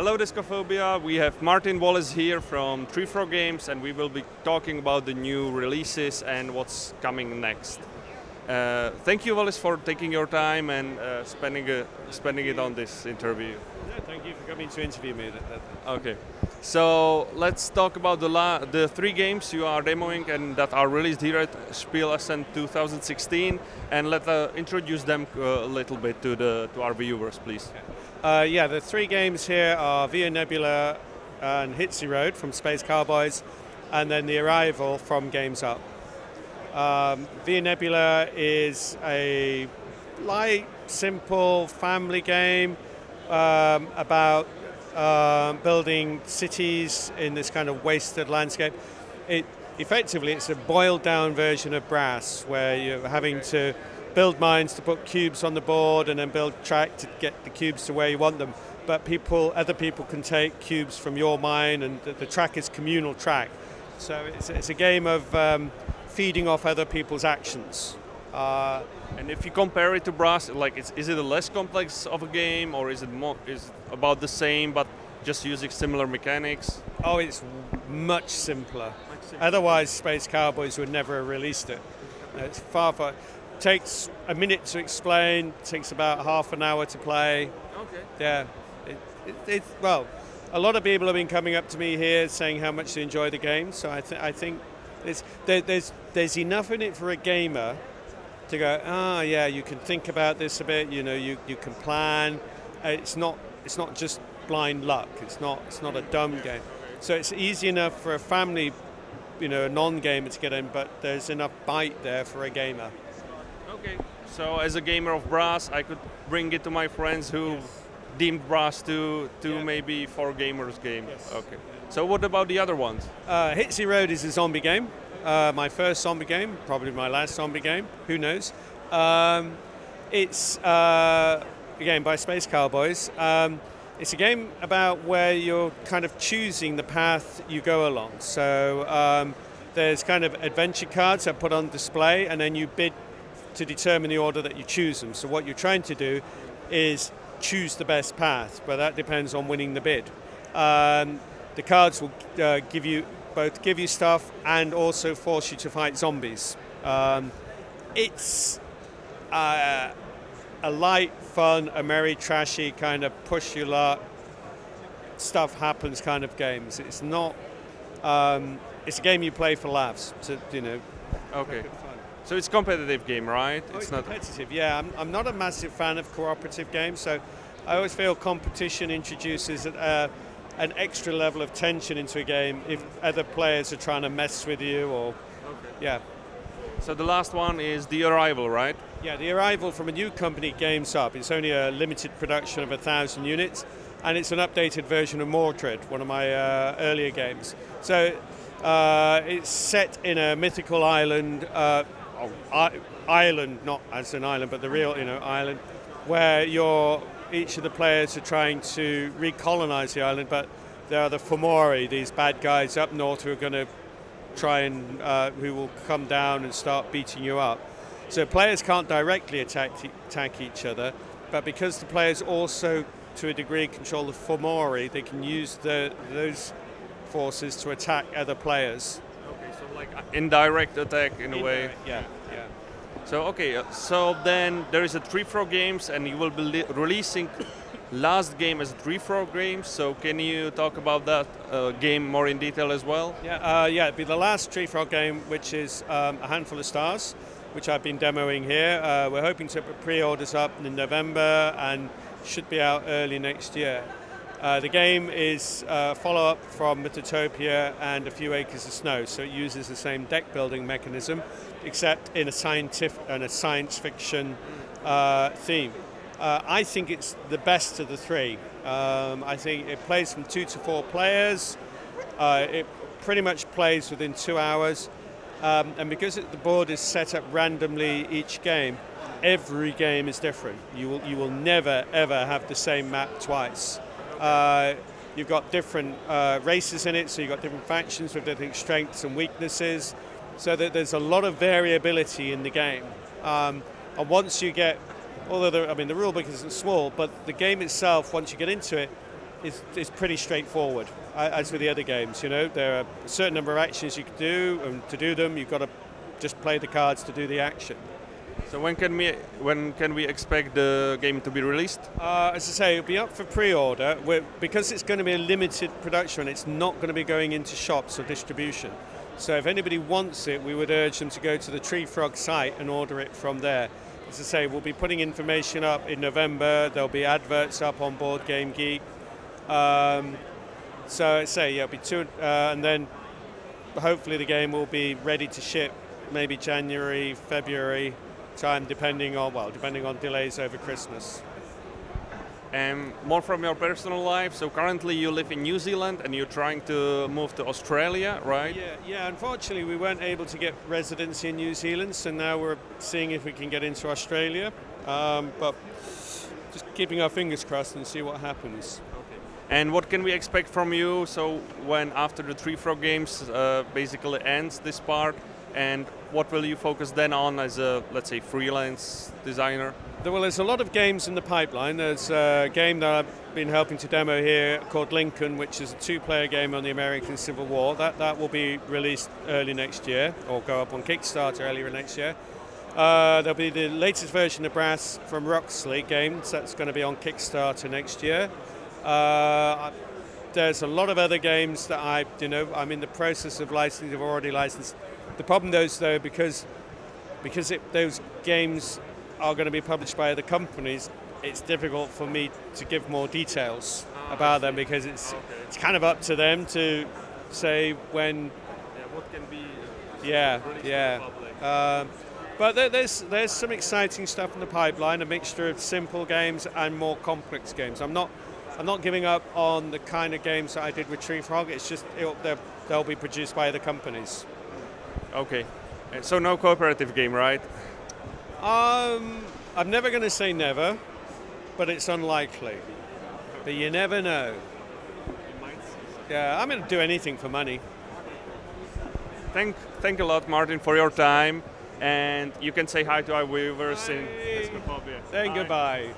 Hello Deskofobia, we have Martin Wallace here from 3 Games and we will be talking about the new releases and what's coming next. Thank you Wallace for taking your time and spending it on this interview. Yeah, thank you for coming to interview me. Okay, so let's talk about the 3 games you are demoing and that are released here at Spiel Essen 2016, and let's introduce them a little bit to our viewers, please. Yeah, the 3 games here are Via Nebula and Hitzy Road from Space Cowboys, and then The Arrival from Games Up. Via Nebula is a light, simple family game about building cities in this kind of wasted landscape. Effectively, it's a boiled down version of Brass, where you're having to build mines to put cubes on the board and then build track to get the cubes to where you want them. But other people can take cubes from your mine, and the track is communal track. So it's a game of feeding off other people's actions. And if you compare it to Brass, like is it a less complex of a game, or is it about the same but just using similar mechanics? Oh, it's much simpler. Otherwise, Space Cowboys would never have released it. It's far. Takes a minute to explain. Takes about half an hour to play. Okay. Yeah. Well, a lot of people have been coming up to me here saying how much they enjoy the game. So I think there's enough in it for a gamer to go, yeah, you can think about this a bit. You know, you can plan. It's not just blind luck. It's not a dumb game. So it's easy enough for a family, a non-gamer to get in, but there's enough bite there for a gamer. Okay. So as a gamer of Brass, I could bring it to my friends who deemed Brass to maybe for gamers game. Yes. Okay. So what about the other ones? Hitzy Road is a zombie game. My first zombie game, probably my last zombie game. Who knows? It's a game by Space Cowboys. It's a game about where you're kind of choosing the path you go along. So there's kind of adventure cards that are put on display, and then you bid to determine the order that you choose them. So what you're trying to do is choose the best path, but that depends on winning the bid. The cards will give you stuff and also force you to fight zombies. It's a light, fun, a merry, trashy kind of push your luck, stuff happens kind of games. It's not. It's a game you play for laughs. Okay. So it's a competitive game, right? It's not competitive. Yeah, I'm not a massive fan of cooperative games, so I always feel competition introduces an extra level of tension into a game if other players are trying to mess with you or. Okay. Yeah. So the last one is The Arrival, right? Yeah, The Arrival from a new company, Games Up. It's only a limited production of 1,000 units, and it's an updated version of Mordred, one of my earlier games. So it's set in a mythical island. Island, not as an island, but the real, island, where each of the players are trying to recolonize the island, but there are the Fomori, these bad guys up north who are going to try and who will come down and start beating you up. So players can't directly attack each other, but because the players also, to a degree, control the Fomori, they can use those forces to attack other players. Okay, so like indirect attack in a way. Yeah. So so then there is a 3 Games, and you will be releasing last game as a 3 Games. So can you talk about that game more in detail as well? Yeah, it'd be the last 3 game, which is a handful of stars, which I've been demoing here. We're hoping to put pre-orders up in November and should be out early next year. The game is a follow-up from Mythotopia and A Few Acres of Snow, so it uses the same deck building mechanism, except in a science fiction theme. I think it's the best of the 3. I think it plays from 2 to 4 players. It pretty much plays within 2 hours, and because the board is set up randomly each game, every game is different. You will never ever have the same map twice. You've got different races in it, so you've got different factions with different strengths and weaknesses, so that there's a lot of variability in the game. And once you get, the rule book isn't small, but the game itself, once you get into it, is pretty straightforward, as with the other games. You know, there are a certain number of actions you can do, and to do them, you've got to just play the cards to do the action. So when can we expect the game to be released? As I say, it'll be up for pre-order. Because it's going to be a limited production, it's not going to be going into shops or distribution. So if anybody wants it, we would urge them to go to the Tree Frog site and order it from there. As I say, we'll be putting information up in November. There'll be adverts up on Board Game Geek. So I say, yeah, it'll be two, and then hopefully the game will be ready to ship maybe January, February time, depending on delays over Christmas. And more from your personal life. So currently you live in New Zealand and you're trying to move to Australia, right? Yeah. Unfortunately, we weren't able to get residency in New Zealand, so now we're seeing if we can get into Australia. But just keeping our fingers crossed and see what happens. Okay. And what can we expect from you? So when after the Tree Frog Games basically ends this part, and what will you focus then on as a, let's say, freelance designer? Well, there's a lot of games in the pipeline. There's a game that I've been helping to demo here called Lincoln, which is a 2-player game on the American Civil War. That will be released early next year, or go up on Kickstarter earlier next year. There'll be the latest version of Brass from Roxley Games. That's going to be on Kickstarter next year. There's a lot of other games that I'm in the process of licensing. I've already licensed. The problem though, because those games are going to be published by other companies, it's difficult for me to give more details about them, because it's kind of up to them to say when. Yeah, what can be. But there's some exciting stuff in the pipeline, a mixture of simple games and more complex games. I'm not giving up on the kind of games that I did with Tree Frog. It's just they'll be produced by other companies. Okay, so no cooperative game, right? I'm never going to say never, but it's unlikely. But you never know. Yeah, I'm going to do anything for money. Thank a lot, Martin, for your time, and you can say hi to our viewers in Deskofobie. Then goodbye.